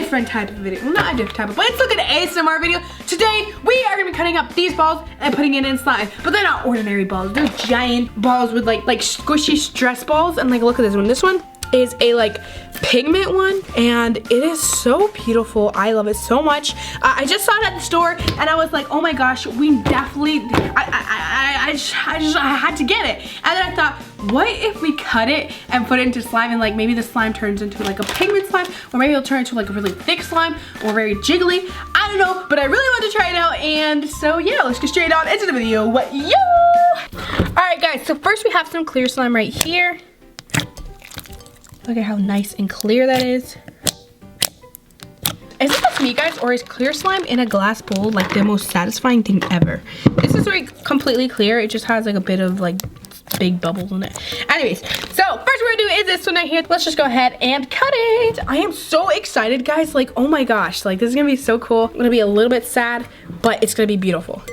different type of video. Well, not a different type of, but it's like an ASMR video. Today, we are gonna be cutting up these balls and putting it in slime. But they're not ordinary balls. They're giant balls with like squishy stress balls. And like, look at this one. This one is a like pigment one, and it is so beautiful. I love it so much. I just saw it at the store and I was like, oh my gosh, we definitely, I had to get it. And then I thought, what if we cut it and put it into slime, and like maybe the slime turns into like a pigment slime, or maybe it'll turn into like a really thick slime or very jiggly. I don't know, but I really want to try it out. And so yeah, let's get straight on into the video. What yo? All right guys, so first we have some clear slime right here. Look at how nice and clear that is. Is it just me, guys, or is clear slime in a glass bowl like the most satisfying thing ever? This is like completely clear. It just has like a bit of like big bubbles in it. Anyways, so first we're gonna do is this one right here. Let's just go ahead and cut it. I am so excited, guys. Like, oh my gosh, like this is gonna be so cool. I'm gonna be a little bit sad, but it's gonna be beautiful.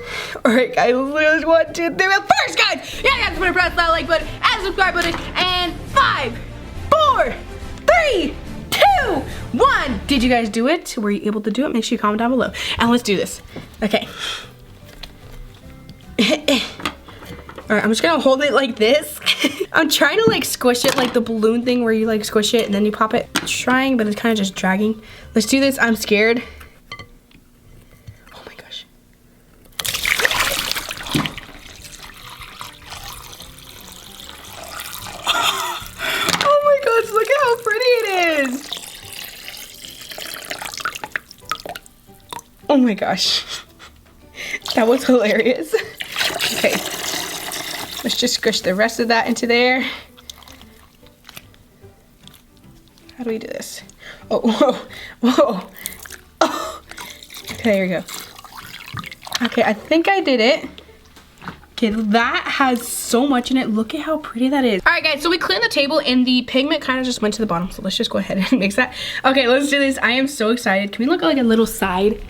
All right, guys, let's 1, 2, 3. First, guys, yeah, you have to press that like button and subscribe button. And 5, 4, 3, 2, 1. Did you guys do it? Were you able to do it? Make sure you comment down below. And let's do this. Okay. Alright, I'm just gonna hold it like this. I'm trying to like squish it like the balloon thing where you like squish it and then you pop it. I'm trying, but it's kind of just dragging. Let's do this. I'm scared. Oh my gosh. Oh my gosh, look at how pretty it is. Oh my gosh. That was hilarious. Okay. Let's just squish the rest of that into there. How do we do this? Oh, whoa, whoa. Oh. Okay, there we go. Okay, I think I did it. Okay, that has so much in it. Look at how pretty that is. All right, guys, so we cleaned the table and the pigment kind of just went to the bottom. So let's just go ahead and mix that. Okay, let's do this. I am so excited. Can we look at like a little side?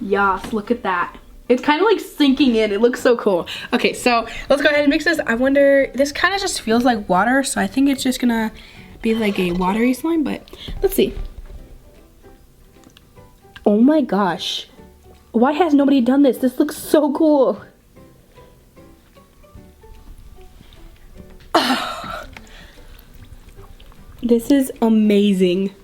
Yes, look at that. It's kind of like sinking in. It looks so cool. Okay, so let's go ahead and mix this. I wonder, this kind of just feels like water, so I think it's just gonna be like a watery slime, but let's see. Oh my gosh. Why has nobody done this? This looks so cool. Oh, this is amazing.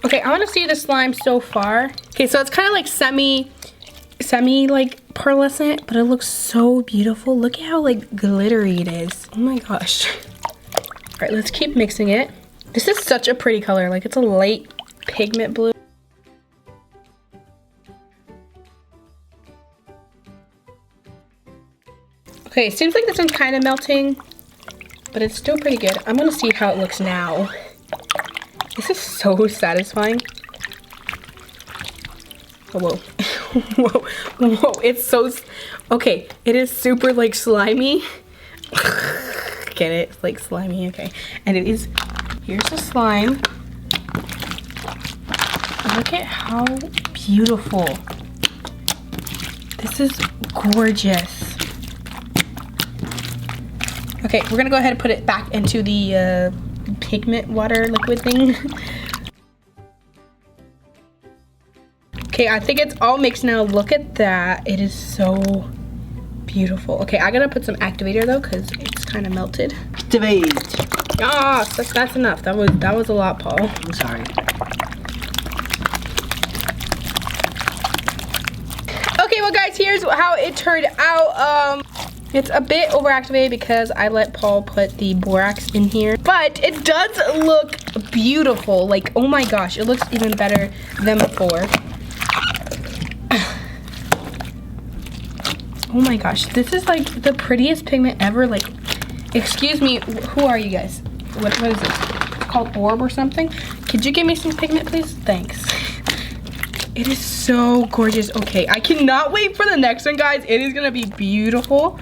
Okay, I want to see the slime so far. Okay, so it's kind of like semi like pearlescent, but it looks so beautiful. Look at how like glittery it is. Oh my gosh. All right, let's keep mixing it. This is such a pretty color. Like, it's a light pigment blue. Okay, it seems like this one's kind of melting, but it's still pretty good. I'm gonna see how it looks now. This is so satisfying. Oh, whoa. Whoa, whoa, it's so, okay, it is super like slimy. Get it? It's like slimy, okay. And it is, here's the slime. Look at how beautiful. This is gorgeous. Okay, we're gonna go ahead and put it back into the pigment water liquid thing. Okay, I think it's all mixed now. Look at that. It is so beautiful. Okay, I gotta put some activator though, because it's kind of melted. Activate. Ah, that's enough. That was a lot, Paul. I'm sorry. Okay, well guys, here's how it turned out. It's a bit overactivated because I let Paul put the borax in here, but it does look beautiful. Like, oh my gosh, it looks even better than before. Oh my gosh, this is like the prettiest pigment ever. Like, excuse me, who are you guys? What is this? It's called orb or something? Could you give me some pigment, please? Thanks. It is so gorgeous. Okay, I cannot wait for the next one, guys. It is gonna be beautiful.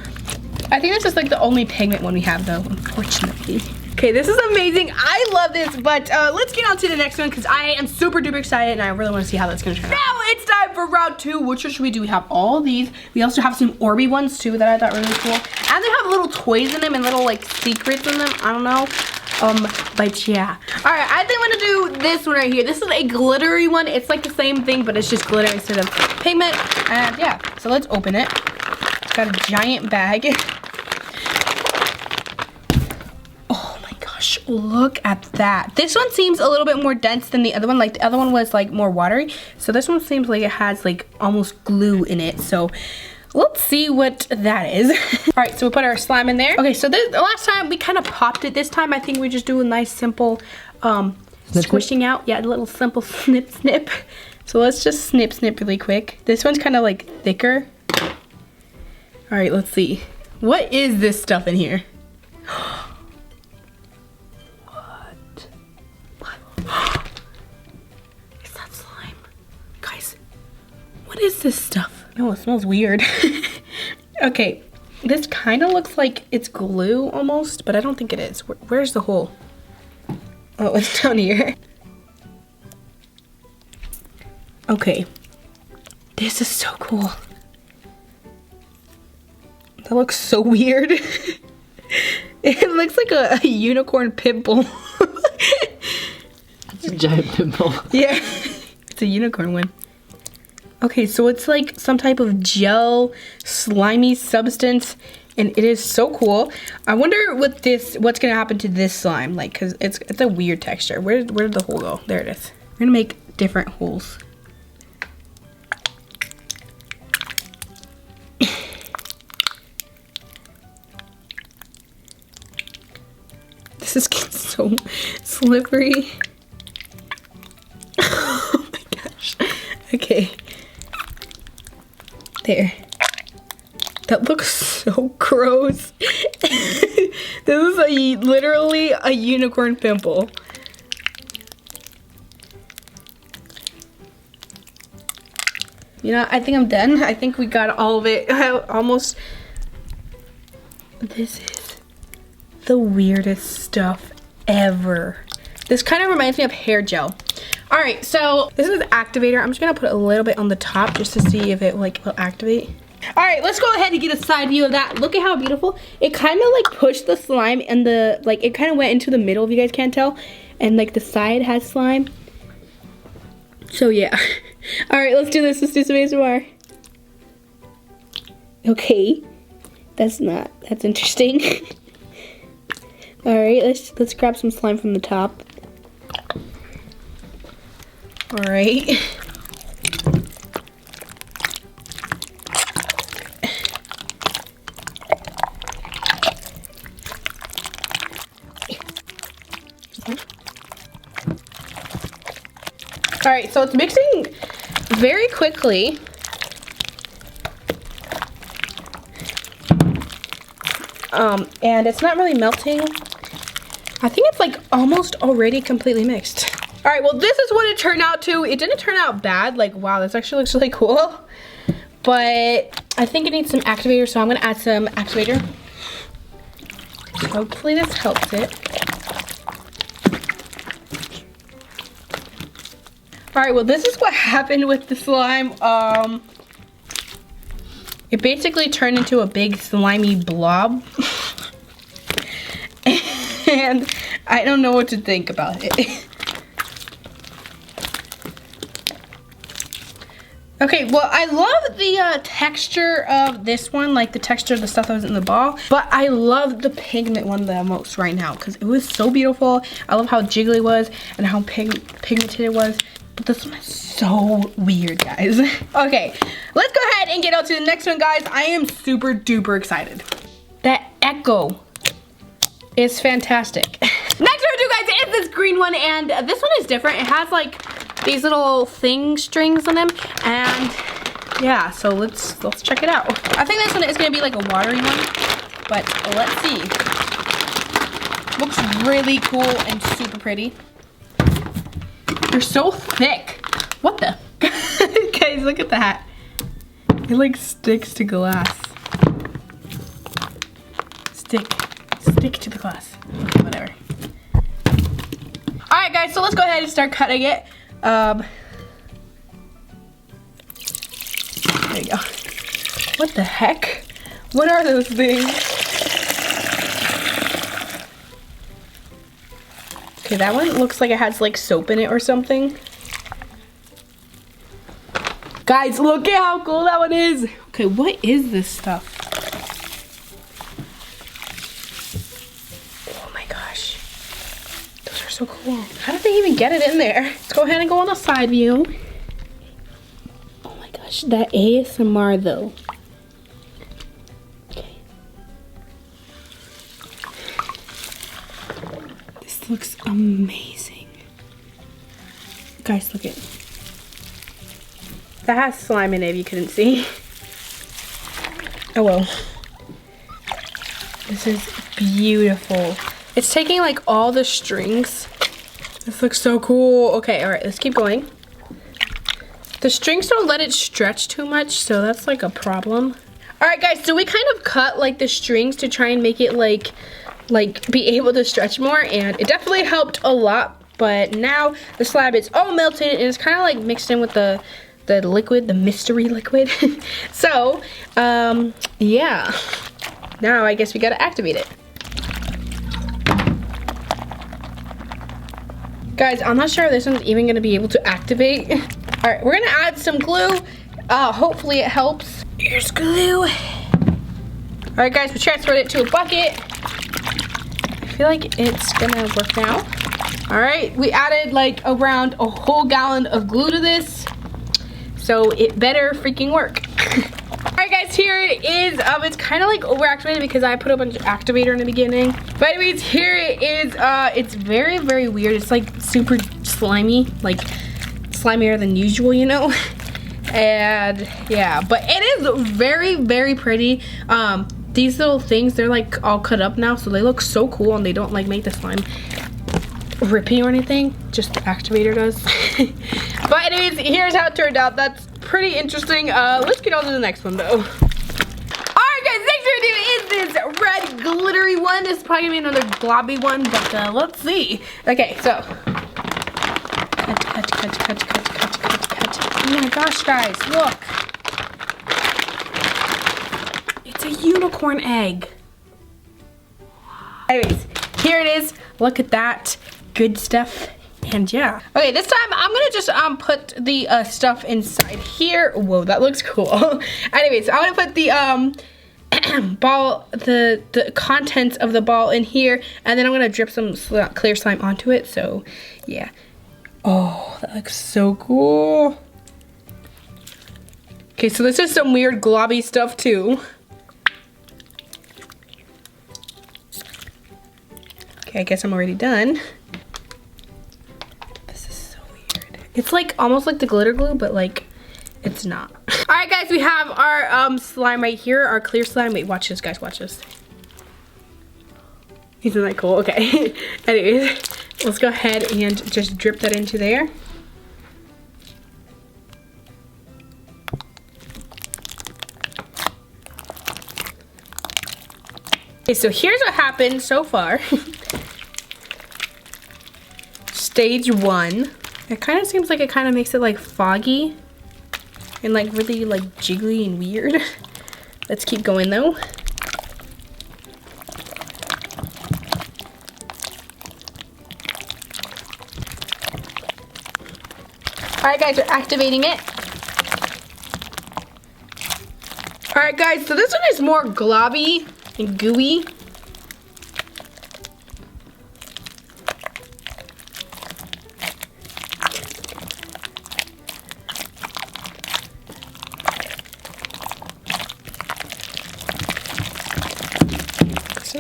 I think this is like the only pigment one we have though, unfortunately. Okay, this is amazing. I love this, but let's get on to the next one because I am super duper excited and I really want to see how that's gonna turn out. Now it's time for round 2. Which one should we do? We have all these. We also have some Orby ones too that I thought were really cool. And they have little toys in them and little like secrets in them. I don't know. But yeah. Alright, I think I'm gonna do this one right here. This is a glittery one. It's like the same thing, but it's just glitter instead of pigment. And yeah, so let's open it. It's got a giant bag. Look at that. This one seems a little bit more dense than the other one. Like the other one was like more watery. So this one seems like it has like almost glue in it. So let's see what that is. All right, so we put our slime in there. Okay, so the last time we kind of popped it. This time I think we just do a nice simple squishing out. Yeah, a little simple snip snip. So let's just snip really quick. This one's kind of like thicker. All right, let's see. What is this stuff in here? Is that slime? Guys, what is this stuff? Oh, it smells weird. Okay, this kind of looks like it's glue almost, but I don't think it is. Where's the hole? Oh, it's down here. Okay, this is so cool. That looks so weird. It looks like a unicorn pimple. It's a giant pimple. Yeah, it's a unicorn one. Okay, so it's like some type of gel, slimy substance, and it is so cool. I wonder with this, what's gonna happen to this slime, like, cause it's a weird texture. Where did the hole go? There it is. We're gonna make different holes. This is getting so slippery. Oh my gosh. Okay. There. That looks so gross. This is literally a unicorn pimple. You know, I think I'm done. I think we got all of it almost. This is the weirdest stuff ever. This kind of reminds me of hair gel. All right, so this is the activator. I'm just gonna put a little bit on the top just to see if it like will activate. All right, let's go ahead and get a side view of that. Look at how beautiful. It kind of like pushed the slime and the, like it kind of went into the middle if you guys can't tell. And like the side has slime. So yeah. All right, let's do this. Let's do some ASMR. Okay, that's interesting. All right, let's grab some slime from the top. All right. All right, so it's mixing very quickly. And it's not really melting. I think it's like almost already completely mixed. All right, well, this is what it turned out to. It didn't turn out bad. Like, wow, this actually looks really cool. But I think it needs some activator, so I'm gonna add some activator. Hopefully this helps it. All right, well, this is what happened with the slime. It basically turned into a big slimy blob. And I don't know what to think about it. Okay, well, I love the texture of this one, like the texture of the stuff that was in the ball, but I love the pigment one the most right now because it was so beautiful. I love how jiggly it was and how pigmented it was, but this one is so weird, guys. Okay, let's go ahead and get on to the next one, guys. I am super duper excited. That echo is fantastic. Next one, you guys, is this green one, and this one is different. It has like these little strings on them, and yeah, so let's check it out. I think this one is gonna be like a watery one, but let's see. Looks really cool and super pretty. They're so thick. What the? Guys, look at that. It like sticks to glass. Stick to the glass. Okay, whatever. guys, so let's go ahead and start cutting it. There you go. What the heck? What are those things? Okay, that one looks like it has like soap in it or something. Guys, look at how cool that one is. Okay, what is this stuff? Oh my gosh. Those are so cool. How did they even get it in there? Let's go ahead and go on the side view. Oh my gosh, that ASMR though. Okay. This looks amazing. Guys, look at it. That has slime in it if you couldn't see. Oh well. This is beautiful. It's taking like all the strings. This looks so cool. Okay, all right, let's keep going. The strings don't let it stretch too much, so that's like a problem. All right, guys, so we kind of cut like the strings to try and make it like be able to stretch more, and it definitely helped a lot. But now the slab is all melted and it's kind of like mixed in with the liquid, the mystery liquid. So, yeah. Now I guess we gotta activate it. Guys, I'm not sure if this one's even gonna be able to activate. All right, we're gonna add some glue. Hopefully it helps. Here's glue. All right, guys, we transferred it to a bucket. I feel like it's gonna work now. All right, we added like around a whole gallon of glue to this. So it better freaking work. Alright guys, here it is. It's kind of like overactivated because I put a bunch of activator in the beginning. But anyways, here it is. It's very, very weird. It's like super slimy, like slimier than usual, you know? And yeah, but it is very, very pretty. These little things, they're like all cut up now, so they look so cool and they don't like make the slime rippy or anything, just the activator does. But anyways, here's how it turned out. That's pretty interesting. Let's get on to the next one though. Alright guys, next review is this red glittery one. This is probably gonna be another globby one, but let's see. Okay, so cut. Oh my gosh, guys, look. It's a unicorn egg. Anyways, here it is. Look at that. Good stuff. And yeah. Okay, this time I'm gonna just put the stuff inside here. Whoa, that looks cool. Anyways, I'm gonna put the ball, the contents of the ball in here, and then I'm gonna drip some clear slime onto it. So yeah. Oh, that looks so cool. Okay, so this is some weird globby stuff too. Okay, I guess I'm already done. It's like almost like the glitter glue, but like it's not. All right, guys, we have our slime right here, our clear slime. Wait, watch this, guys, watch this. Isn't that cool? Okay. Anyways, let's go ahead and just drip that into there. Okay, so here's what happened so far. Stage 1. It kind of seems like it kind of makes it like foggy and like really like jiggly and weird. Let's keep going though. Alright guys, we're activating it. Alright guys, so this one is more globby and gooey.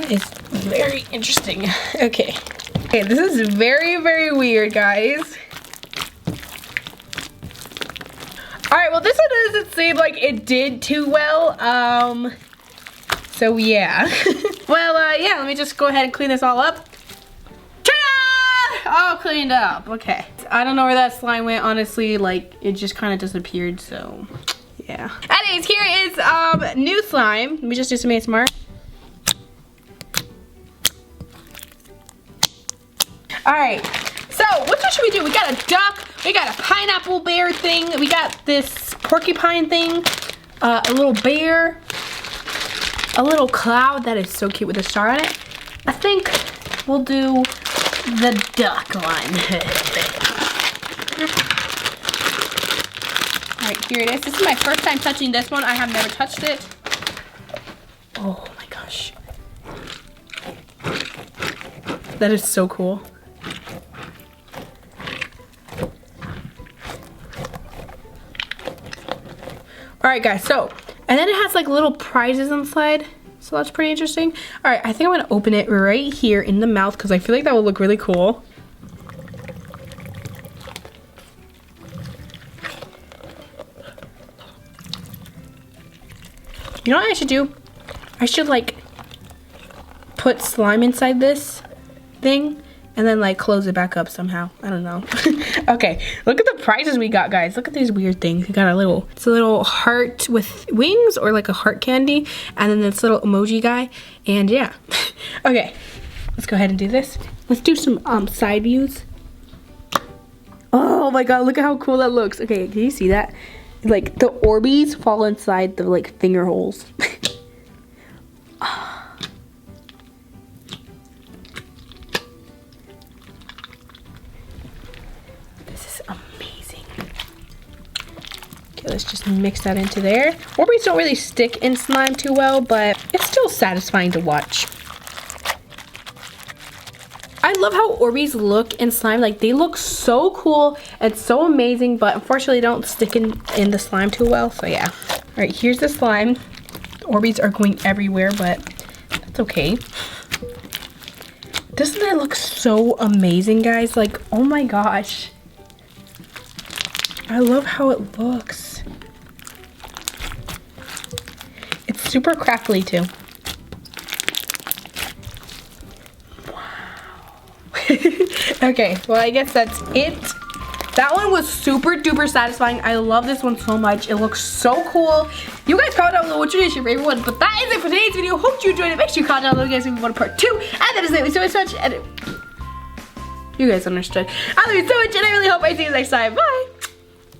Is very interesting. Okay, this is very, very weird, guys. All right, well, this one doesn't seem like it did too well. So yeah. Well, yeah, let me just go ahead and clean this all up. Ta-da! All cleaned up. Okay. I don't know where that slime went, honestly. Like, it just kind of disappeared, so yeah. Anyways, here is new slime. Let me just do some ASMR. All right, So what should we do? We got a duck, we got a pineapple bear thing, we got this porcupine thing, a little bear, a little cloud that is so cute with a star on it. I think we'll do the duck one. Alright, here it is. This is my first time touching this one. I have never touched it. Oh my gosh. That is so cool. Alright guys, so, and then it has like little prizes inside. So that's pretty interesting. Alright, I think I'm gonna open it right here in the mouth because I feel like that will look really cool. You know what I should do? I should like put slime inside this thing and then like close it back up somehow. I don't know. Okay, look at the prizes we got, guys. Look at these weird things. We got it's a little heart with wings or like a heart candy, and then this little emoji guy, and yeah. Okay, let's go ahead and do this. Let's do some side views. Oh my god, look at how cool that looks. Okay, can you see that? Like the Orbeez fall inside the like finger holes. This is amazing. Okay, let's just mix that into there. Orbeez don't really stick in slime too well, but it's still satisfying to watch. I love how Orbeez look in slime. Like, they look so cool and so amazing, but unfortunately don't stick in the slime too well, so yeah. All right, here's the slime. The Orbeez are going everywhere, but that's okay. Doesn't that look so amazing, guys? Like, oh my gosh. I love how it looks. It's super crackly too. Okay, well I guess that's it. That one was super duper satisfying. I love this one so much. It looks so cool. You guys comment down below which one is your favorite one. But that is it for today's video. Hope you enjoyed it. Make sure you comment down below guys if you want a part 2. And that is it. So much. And you guys understood. I love you so much, and I really hope I see you next time. Bye.